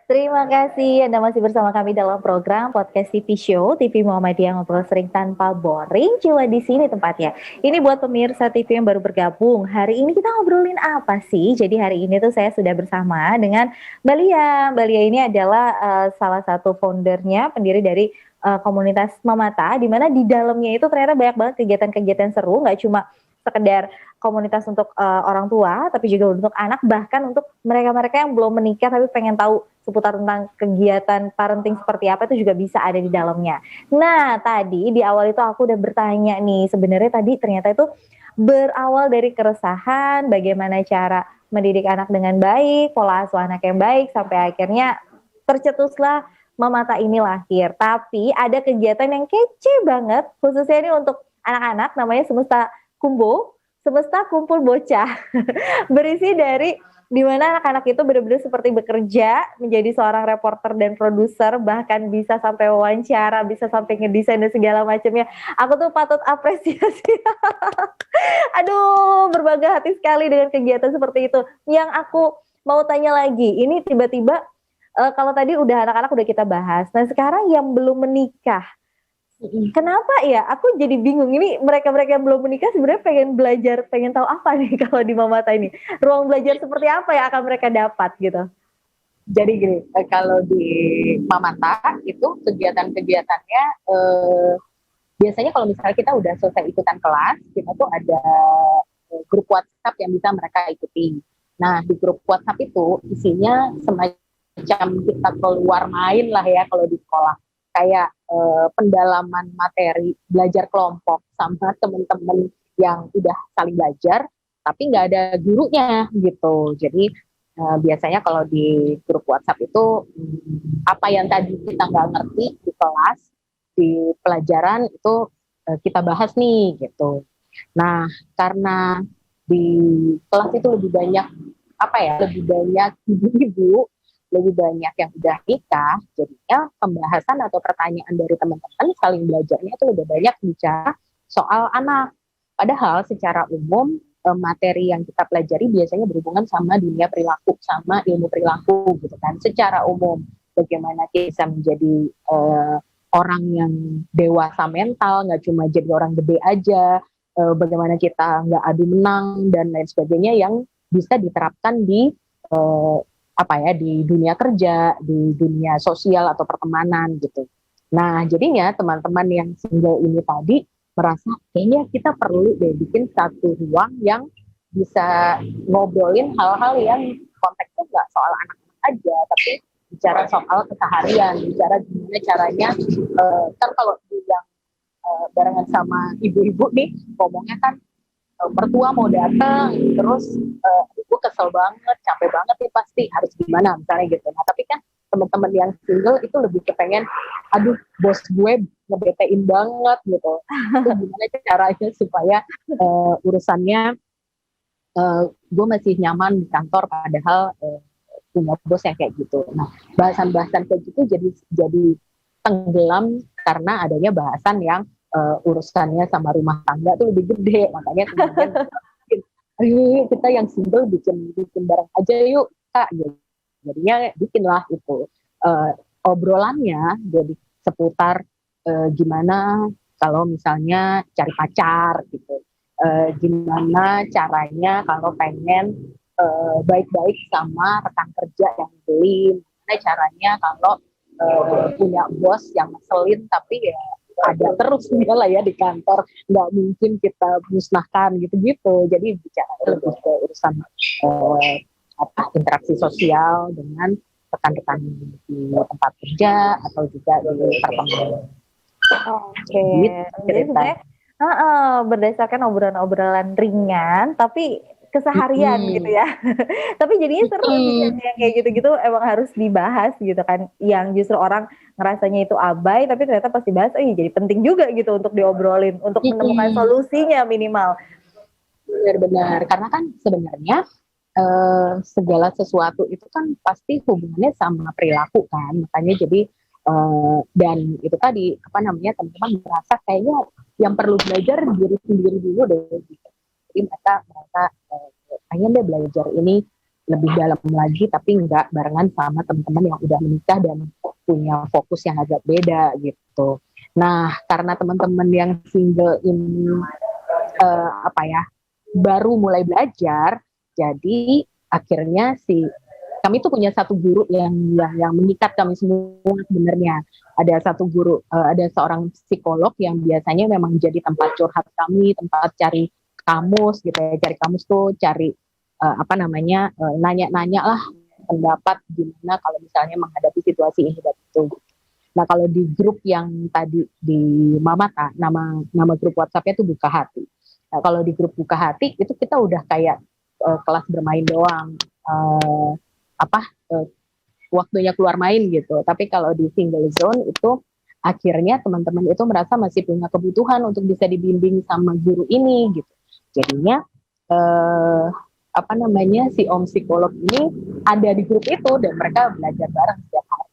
Terima kasih Anda masih bersama kami dalam program podcast TV Show, TV Muhammadiyah ngobrol sering tanpa boring, cuma di sini tempatnya. Ini buat pemirsa TV yang baru bergabung. Hari ini kita ngobrolin apa sih? Jadi hari ini tuh saya sudah bersama dengan Mbak Lia. Mbak Lia ini adalah salah satu foundernya, pendiri dari komunitas Mamata, di mana di dalamnya itu ternyata banyak banget kegiatan-kegiatan seru, nggak cuma sekedar komunitas untuk orang tua, tapi juga untuk anak, bahkan untuk mereka-mereka yang belum menikah tapi pengen tahu seputar tentang kegiatan parenting seperti apa itu juga bisa ada di dalamnya. Nah, tadi di awal itu aku udah bertanya nih, sebenarnya tadi ternyata itu berawal dari keresahan bagaimana cara mendidik anak dengan baik, pola asuh anak yang baik, sampai akhirnya tercetuslah Mamata ini lahir. Tapi ada kegiatan yang kece banget, khususnya ini untuk anak-anak, namanya Semesta Kumbo, Semesta Kumpul Bocah. Berisi dari di mana anak-anak itu benar-benar seperti bekerja menjadi seorang reporter dan produser, bahkan bisa sampai wawancara, bisa sampai ngedesain dan segala macamnya. Aku tuh patut apresiasi. Aduh, berbangga hati sekali dengan kegiatan seperti itu. Yang aku mau tanya lagi, ini tiba-tiba kalau tadi udah anak-anak udah kita bahas. Nah, sekarang yang belum menikah, kenapa ya? Aku jadi bingung. Ini mereka-mereka yang belum menikah sebenarnya pengen belajar, pengen tahu apa nih kalau di Mamata ini? Ruang belajar seperti apa yang akan mereka dapat gitu? Jadi gini, kalau di Mamata itu kegiatan-kegiatannya biasanya kalau misalnya kita udah selesai ikutan kelas, kita tuh ada grup WhatsApp yang bisa mereka ikuti. Nah, di grup WhatsApp itu isinya semacam kita keluar main lah ya kalau di sekolah. Kayak pendalaman materi, belajar kelompok sama teman-teman yang udah saling belajar, tapi nggak ada gurunya gitu. Jadi biasanya kalau di grup WhatsApp itu apa yang tadi kita nggak ngerti di kelas, di pelajaran itu kita bahas nih gitu. Nah, karena di kelas itu lebih banyak apa ya, lebih banyak ibu-ibu, lebih banyak yang udah nikah, jadinya pembahasan atau pertanyaan dari teman-teman saling belajarnya itu lebih banyak bicara soal anak. Padahal secara umum materi yang kita pelajari biasanya berhubungan sama dunia perilaku, sama ilmu perilaku gitu kan. Secara umum bagaimana kita bisa menjadi orang yang dewasa mental, nggak cuma jadi orang gede aja, bagaimana kita nggak adu menang dan lain sebagainya yang bisa diterapkan di apa ya, di dunia kerja, di dunia sosial atau pertemanan gitu. Nah, jadinya teman-teman yang single ini tadi merasa kayaknya kita perlu deh bikin satu ruang yang bisa ngobrolin hal-hal yang konteksnya nggak soal anak-anak aja, tapi bicara soal keseharian, bicara gimana caranya, kan kalau di yang barengan sama ibu-ibu nih, ngomongnya kan mertua mau datang, terus gue kesel banget, capek banget nih pasti, harus gimana misalnya gitu. Nah tapi kan teman-teman yang single itu lebih kepengen, aduh bos gue ngebetein banget gitu. Itu gimana caranya supaya urusannya gue masih nyaman di kantor padahal punya bos yang kayak gitu. Nah bahasan-bahasan kayak gitu jadi tenggelam karena adanya bahasan yang urusannya sama rumah tangga tuh lebih gede, makanya kemudian ayo kita yang single bikin bareng aja yuk kak, jadinya bikinlah itu obrolannya jadi seputar gimana kalau misalnya cari pacar gitu, gimana caranya kalau pengen baik-baik sama rekan kerja yang nyebelin, gimana caranya kalau punya bos yang ngeselin tapi ya ada terus dia lah ya di kantor, nggak mungkin kita musnahkan gitu-gitu. Jadi bicara lebih ke urusan interaksi sosial dengan rekan-rekan di tempat kerja atau juga di pertemanan. Oke, jadi sebenarnya berdasarkan obrolan-obrolan ringan, tapi keseharian gitu ya. Tapi jadinya seru sih yang kayak gitu-gitu emang harus dibahas gitu kan. Yang justru orang ngerasanya itu abai, tapi ternyata pas dibahas, jadi penting juga gitu untuk diobrolin, untuk menemukan solusinya minimal. Benar-benar, karena kan sebenarnya segala sesuatu itu kan pasti hubungannya sama perilaku kan, makanya jadi dan itu tadi apa namanya, teman-teman merasa kayaknya yang perlu belajar diri sendiri dulu deh gitu. Jadi mereka merasa pengen deh belajar ini lebih dalam lagi, tapi nggak barengan sama teman-teman yang udah menikah dan punya fokus yang agak beda gitu. Nah, karena teman-teman yang single ini apa ya, baru mulai belajar, jadi akhirnya kami tuh punya satu guru yang mengikat kami semua sebenarnya. Ada satu guru, ada seorang psikolog yang biasanya memang jadi tempat curhat kami, tempat cari kamus gitu ya, cari kamus tuh cari nanya-nanya lah pendapat gimana kalau misalnya menghadapi situasi ini dan itu. Nah, kalau di grup yang tadi di Mamata, nama grup WhatsApp-nya itu Buka Hati. Nah, kalau di grup Buka Hati itu kita udah kayak kelas bermain doang, uh, apa uh, waktunya keluar main gitu. Tapi kalau di single zone itu akhirnya teman-teman itu merasa masih punya kebutuhan untuk bisa dibimbing sama guru ini gitu. Jadinya si om psikolog ini ada di grup itu dan mereka belajar bareng setiap hari.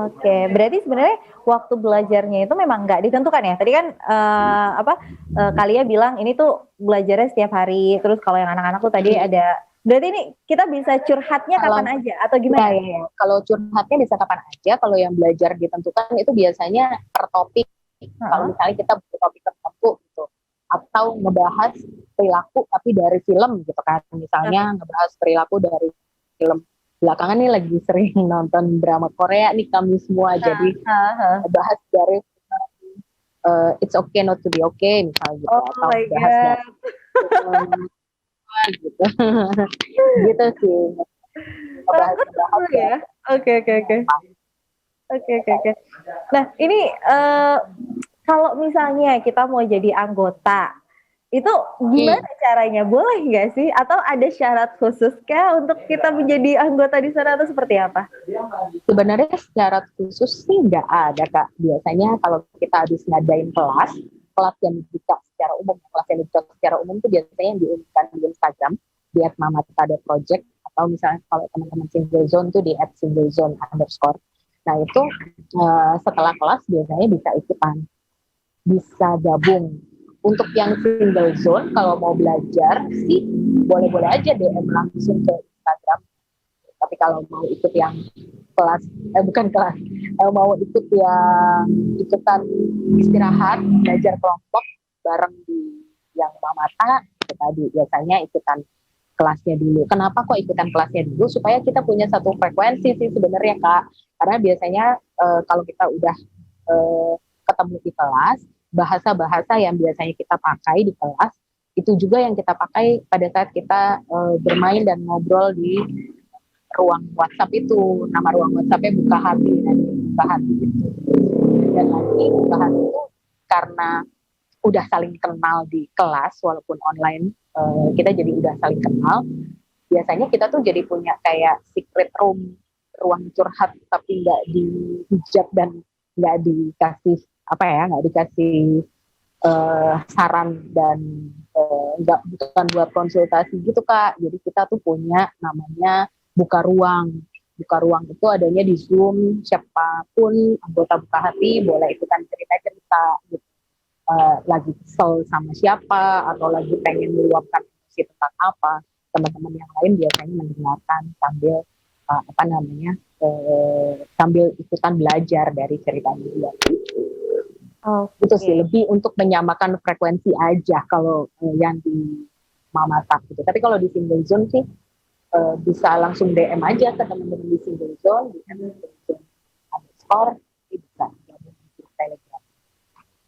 Oke, berarti sebenarnya waktu belajarnya itu memang nggak ditentukan ya. Tadi kan Kalia bilang ini tuh belajarnya setiap hari. Terus kalau yang anak-anak tuh tadi ada. Berarti ini kita bisa curhatnya kapan aja atau gimana? Ya. Kalau curhatnya bisa kapan aja. Kalau yang belajar ditentukan itu biasanya per topik. Kalau misalnya kita butuh topik tertentu gitu, atau ngebahas perilaku tapi dari film gitu kan. Misalnya ngebahas perilaku dari film. Belakangan nih lagi sering nonton drama Korea nih kami semua, jadi bahas dari It's Okay Not to Be Okay misalnya gitu, atau bahas dari gitu, gitu sih. Bahas ya. Oke. Nah ini kalau misalnya kita mau jadi anggota, itu gimana caranya? Boleh nggak sih? Atau ada syarat khusus kah untuk kita menjadi anggota di sana atau seperti apa? Sebenarnya syarat khusus sih nggak ada, Kak. Biasanya kalau kita habis ngadain kelas yang dibuka secara umum, itu biasanya yang diumumkan di Instagram di @mamatita.project, atau misalnya kalau teman-teman single zone tuh di @singlezone_. Nah itu setelah kelas biasanya bisa ikutan, bisa gabung. Untuk yang single zone, kalau mau belajar sih boleh-boleh aja DM langsung ke Instagram. Tapi kalau mau ikut yang mau ikut yang ikutan istirahat, belajar kelompok bareng di yang Mamata, itu tadi biasanya ikutan kelasnya dulu. Kenapa kok ikutan kelasnya dulu? Supaya kita punya satu frekuensi sih sebenarnya, Kak. Karena biasanya kalau kita udah ketemu di kelas, bahasa-bahasa yang biasanya kita pakai di kelas itu juga yang kita pakai pada saat kita bermain dan ngobrol di ruang WhatsApp itu. Nama ruang WhatsApp-nya Buka Hati, Buka Hati itu. Dan lagi Buka Hati itu karena udah saling kenal di kelas walaupun online, kita jadi udah saling kenal. Biasanya kita tuh jadi punya kayak secret room, ruang curhat tapi nggak dihijab dan nggak dikasih saran dan bukan buat konsultasi gitu, Kak. Jadi kita tuh punya namanya Buka Ruang. Buka Ruang itu adanya di Zoom, siapapun anggota Buka Hati boleh ikutan cerita-cerita gitu. Lagi kesel sama siapa atau lagi pengen meluapkan emosi tentang apa, teman-teman yang lain biasanya mendengarkan sambil sambil ikutan belajar dari ceritanya dia. Itu sih lebih untuk menyamakan frekuensi aja kalau yang di Mamata gitu. Tapi kalau di single zone sih bisa langsung DM aja ke teman-teman di single zone, di @singlezone_, bisa gabung di Telegram.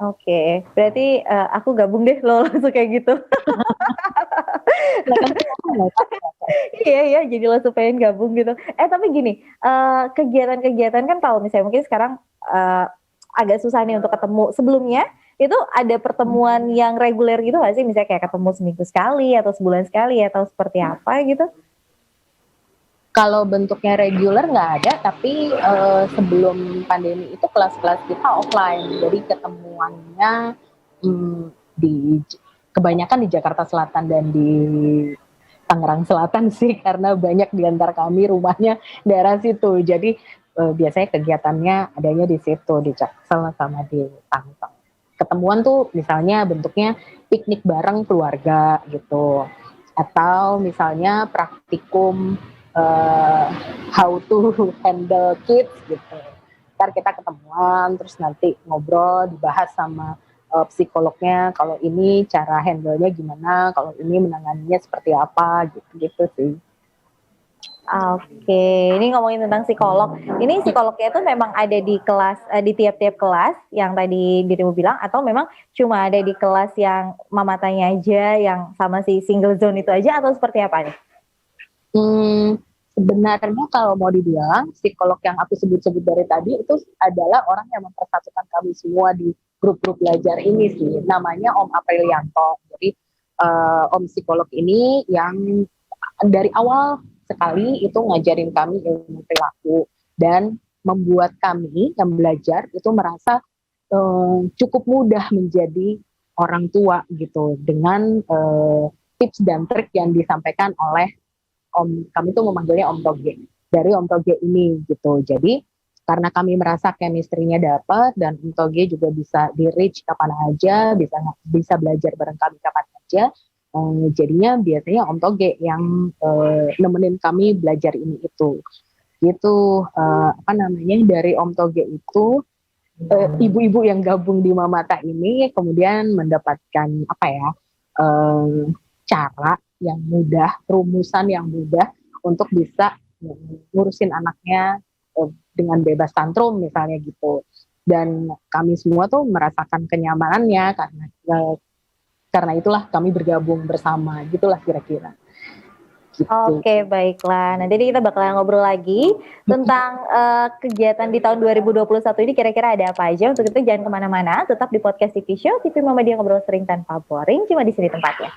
Oke, berarti aku gabung deh lo langsung kayak gitu. Iya, jadi langsung pengen gabung gitu. Tapi gini, kegiatan-kegiatan kan kalau misalnya mungkin sekarang agak susah nih untuk ketemu. Sebelumnya itu ada pertemuan yang reguler gitu nggak sih? Misalnya kayak ketemu seminggu sekali atau sebulan sekali atau seperti apa gitu? Kalau bentuknya reguler nggak ada, tapi sebelum pandemi itu kelas-kelas kita offline, jadi ketemuannya kebanyakan di Jakarta Selatan dan di Tangerang Selatan sih, karena banyak di antara kami rumahnya daerah situ, jadi biasanya kegiatannya adanya di situ, di Jaksel sama di Tangsel. Ketemuan tuh misalnya bentuknya piknik bareng keluarga gitu, atau misalnya praktikum how to handle kids gitu. Ntar kita ketemuan, terus nanti ngobrol, dibahas sama psikolognya, kalau ini cara handle-nya gimana, kalau ini menanganinya seperti apa, gitu-gitu sih. Oke, ini ngomongin tentang psikolog. Ini psikolognya itu memang ada di kelas, di tiap-tiap kelas yang tadi dirimu bilang, atau memang cuma ada di kelas yang mamatanya aja, yang sama si single zone itu aja, atau seperti apa nih? Sebenarnya kalau mau dibilang, psikolog yang aku sebut-sebut dari tadi itu adalah orang yang mempersatukan kami semua di grup-grup belajar ini sih. Namanya Om Aprilianto. Jadi Om psikolog ini yang dari awal sekali itu ngajarin kami ilmu perilaku dan membuat kami yang belajar itu merasa cukup mudah menjadi orang tua gitu dengan tips dan trik yang disampaikan oleh Om, kami tuh memanggilnya Om Toge, dari Om Toge ini gitu. Jadi karena kami merasa chemistry-nya dapat dan Om Toge juga bisa di reach kapan aja, bisa belajar bareng kami kapan aja. Jadinya biasanya Om Toge yang nemenin kami belajar ini itu. Gitu apa namanya, dari Om Toge itu ibu-ibu yang gabung di Mamata ini kemudian mendapatkan apa ya, cara yang mudah, rumusan yang mudah untuk bisa ngurusin anaknya dengan bebas tantrum misalnya gitu. Dan kami semua tuh merasakan kenyamanannya karena itulah kami bergabung bersama, gitulah kira-kira. Gitu. Oke, baiklah. Nanti kita bakalan ngobrol lagi tentang kegiatan di tahun 2021 ini kira-kira ada apa aja. Untuk itu jangan kemana-mana, tetap di podcast TV Show, TV Muhammadiyah Ngobrol Sering Tanpa Boring, cuma di sini tempatnya.